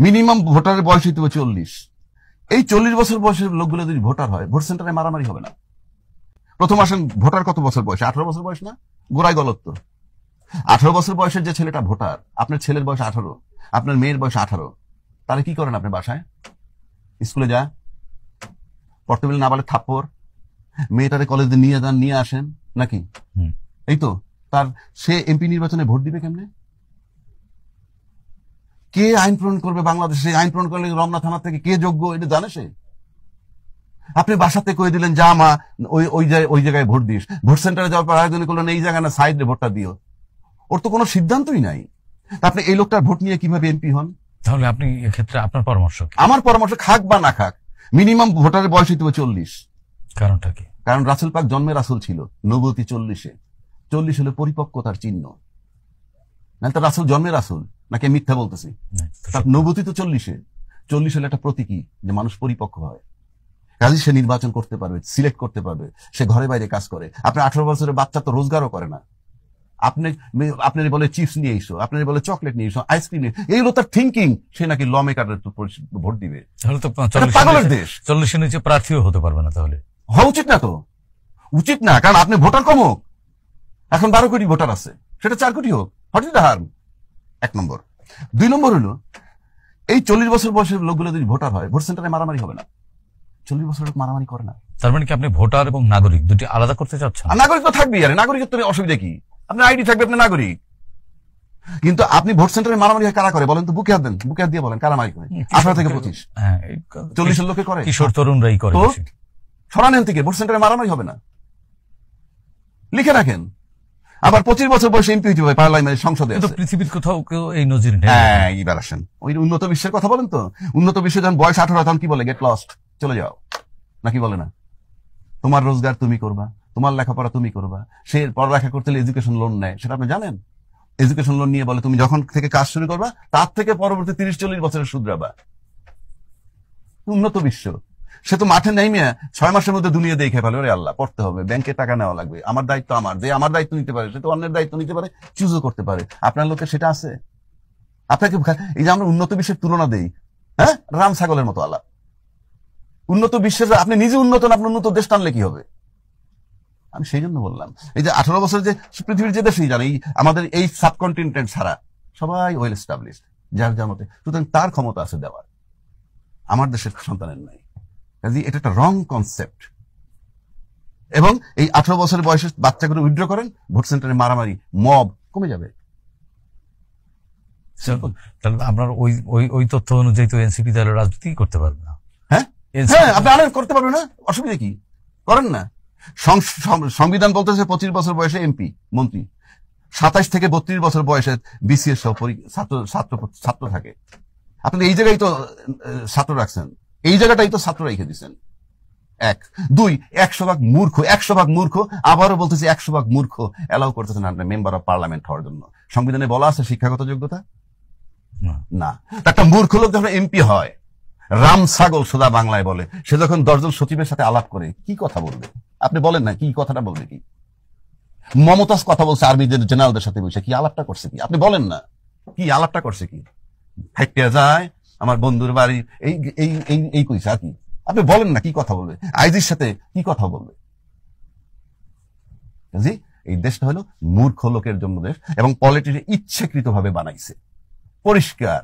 Minimum ভোটারের বয়স হইতে হবে 40। এই 40 বছর বয়সের লোকগুলো যদি ভোটার হয়, ভোট সেন্টারে মারামারি হবে না। প্রথম আসেন, ভোটার কত বছর বয়স? 18 বছর বয়স না? গোড়ায় গলত তো। 18 বছর বয়সের যে ছেলেটা ভোটার, আপনার ছেলের বয়স 18, আপনার মেয়ের বয়স 18, তাহলে কি করেন আপনি? বাসায় স্কুলে যা, পড়তে বলে না বলে থাপ্পড়, মেয়েটারে কলেজে নিয়ে যান, নিয়ে আসেন নাকি? এই তো। তার সে এমপি নির্বাচনে ভোট দিবে কেমনে? কে আইন প্রণয়ন করবে বাংলাদেশে? আইন প্রণয়ন করলে রমনা থানা থেকে কে যোগ্য, এটা জানে সে? আপনি বাসাতে কয়ে দিলেন যা মা ওই জায়গায় ভোট দিস, ভোট সেন্টারে যাওয়ার পর আয়োজন করলেন এই জায়গায় না সাইডে ভোটটা দিও। ওর তো কোনো সিদ্ধান্তই নাই। আপনি এই লোকটার ভোট নিয়ে কিভাবে এমপি হন? তাহলে আপনি এক্ষেত্রে আপনার পরামর্শ? আমার পরামর্শ, খাক বা না খাক, মিনিমাম ভোটারের বয়স হইতে হবে 40। কারণটা কি? কারণ রাসূল পাক জন্মে রাসূল ছিল, নবুয়তি 40-এ। 40 হলে পরিপক্কতার চিহ্ন। না তো রাসূল জন্মে রাসূল নাকি মিথ্যা বলতেছি? তার নবুয়তি তো 40-এ। 40 হলে একটা প্রতীকী যে মানুষ পরিপক্ক হয়, কাজে সে নির্বাচন করতে পারবে, সিলেক্ট করতে পারবে, সে ঘরে বাইরে কাজ করে। আপনি 18 বছরের বাচ্চা তো রোজগারও করে না। আপনি বলে চিপস নিয়ে এসো, আপনি বলে চকলেট নিয়ে এসো, আইসক্রিম নিয়ে, এইগুলো তার থিঙ্কিং। সে নাকি ল মেকারের ভোট দিবে। তাহলে তো পাগলের দেশ। 40-এর নিচে প্রার্থীও হতে পারবে না। তাহলে হওয়া উচিত না তো, উচিত না। কারণ আপনি ভোটার কম হোক, এখন 12 কোটি ভোটার আছে, সেটা 4 কোটি হোক, হোয়াট ইজ দ্য হার্ম? 1 নম্বর। 2 নম্বর হলো, এই 40 বছর বয়সের লোকগুলো যদি ভোটার হয়, ভোট সেন্টারে মারামারি হবে না। 40 বছর লোক মারামারি করে না। তার মানে কি আপনি ভোটার এবং নাগরিক দুটি আলাদা করতে চাচ্ছেন? নাগরিক তো থাকবেই, আরে নাগরিকত্ব অসুবিধা কি? আপনার আইডি থাকবে, আপনি নাগরিক। কিন্তু আপনি ভোট সেন্টারে মারামারি কারা করে বলেন তো? বুকে হাত দেন, বুকে হাত দিয়ে বলেন কারা মারি করে। 18 থেকে 25, 40 লোকে করে, কিশোর তরুণরাই করে। সরানেন থেকে ভোট সেন্টারে মারামারি হবে না, লিখে রাখেন। আবার 25 বছর বয়সে এমপি হইতে হবে পার্লামেন্ট, সংসদে। পৃথিবীর কোথাও কেউ এই নজির নেই। হ্যাঁ, এইবার আসেন ওই উন্নত বিশ্বের কথা বলেন তো। উন্নত বিশ্বে যখন বয়স 18, তখন কি বলে? গেট লস্ট, চলে যাও, নাকি বলে না? তোমার রোজগার তুমি করবা, তোমার লেখাপড়া তুমি করবা। সে পড়ালেখা করতে হলে এডুকেশন লোন নেয়, সেটা আপনি জানেন? এডুকেশন লোন নিয়ে বলে তুমি যখন থেকে কাজ শুরু করবা তার থেকে পরবর্তী 30-40 বছরের শুধরাবা। উন্নত বিশ্ব। সে তো মাঠে নেই মেয়ে 6 মাসের মধ্যে দুনিয়া দেখে ফেলে, ওরে আল্লাহ, পড়তে হবে, ব্যাংকে টাকা নেওয়া লাগবে, আমার দায়িত্ব আমার, যে আমার দায়িত্ব নিতে পারে সে তো অন্যের দায়িত্ব নিতে পারে, চুজও করতে পারে। আপনার লোকে সেটা আছে? আপনাকে এই যে আমরা উন্নত বিশ্বের তুলনা দেই, হ্যাঁ, রাম ছাগলের মতো আলাপ। উন্নত বিশ্বের আপনি নিজে উন্নত না, আপনার উন্নত দেশ টানলে কি হবে? আমি সেই জন্য বললাম, এই যে 18 বছর যে পৃথিবীর যে দেশেই জানে, আমাদের এই সাবকন্টিনেন্ট ছাড়া সবাই ওয়েল এস্টাবলিশড, যার যার মতে, সুতরাং তার ক্ষমতা আছে দেওয়ার, আমার দেশের সন্তানের নাই। কাজে এটা একটা রং কনসেপ্ট। এবং এই 18 বছরের বয়সে বাচ্চাগুলো উইথড্র করেন, ভোট সেন্টারে মারামারি, মব কমে যাবে। আপনার ওই তথ্য অনুযায়ী তো এনসিপি তাহলে রাজনীতি করতে পারবে না। হ্যাঁ, আপনি আলাদা করতে পারবেন না, অসুবিধা কি? করেন না। সংবিধান বলতেছে 25 বছর বয়সে এমপি মন্ত্রী, 27 থেকে 32 বছর বয়সে বিসিএস সহ ছাত্র থাকে। আপনি এই জায়গায় তো ছাত্র রাখছেন, এই জায়গাটাই তো ছাত্র রেখে দিচ্ছেন। 1, 2, 100% মূর্খ, 100% মূর্খ। আবারও বলতেছি 100% মূর্খ এলাও করতেছেন আপনি মেম্বার অফ পার্লামেন্ট হওয়ার জন্য। সংবিধানে বলা আছে শিক্ষাগত যোগ্যতা না। একটা মূর্খ লোক যখন এমপি হয়, রাম ছাগল সোজা বাংলায় বলে, সে যখন 10 জন সচিবের সাথে আলাপ করে কি কথা বলবে? আপনি বলেন না, কি কথাটা বলবে? কি মমতাজ কথা বলছে আর্মি জেনারেলদের সাথে বসে, কি আলাপটা করছে? কি আপনি বলেন না, কি আলাপটা করছে? কি হাইটে যায় আমার বন্ধুর বাড়ি, এই কইছে আর কি? আপনি বলেন না, কি কথা বলবে? আইজির সাথে কি কথা বলবে? এই দেশটা হলো মূর্খ লোকের জন্য দেশ, এবং পলিটিক্স ইচ্ছাকৃতভাবে বানাইছে, পরিষ্কার।